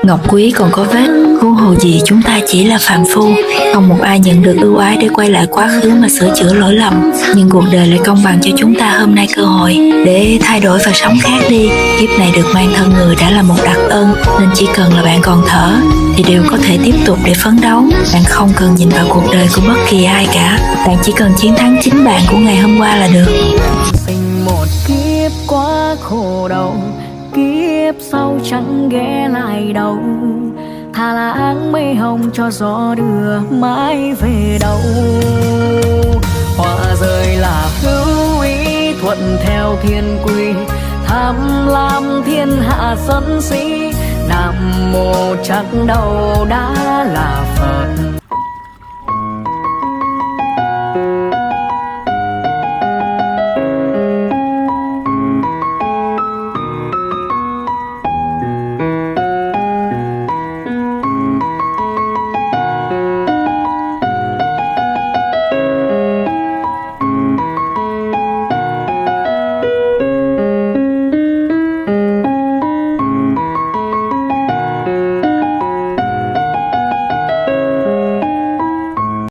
Ngọc quý còn có vết, huống hồ gì chúng ta chỉ là phàm phu. Không một ai nhận được ưu ái để quay lại quá khứ mà sửa chữa lỗi lầm. Nhưng cuộc đời lại công bằng cho chúng ta hôm nay cơ hội để thay đổi và sống khác đi. Kiếp này được mang thân người đã là một đặc ân, nên chỉ cần là bạn còn thở thì đều có thể tiếp tục để phấn đấu. Bạn không cần nhìn vào cuộc đời của bất kỳ ai cả. Bạn chỉ cần chiến thắng chính bạn của ngày hôm qua là được. Sinh một kiếp quá khổ đau, kiếp sau chẳng ghé lại đâu. Thà là áng mây hồng cho gió đưa mãi về đâu. Hoa rơi là hữu ý, thuận theo thiên quy, tham lam thiên hạ sân si. Nam mô chắc đâu đã là Phật.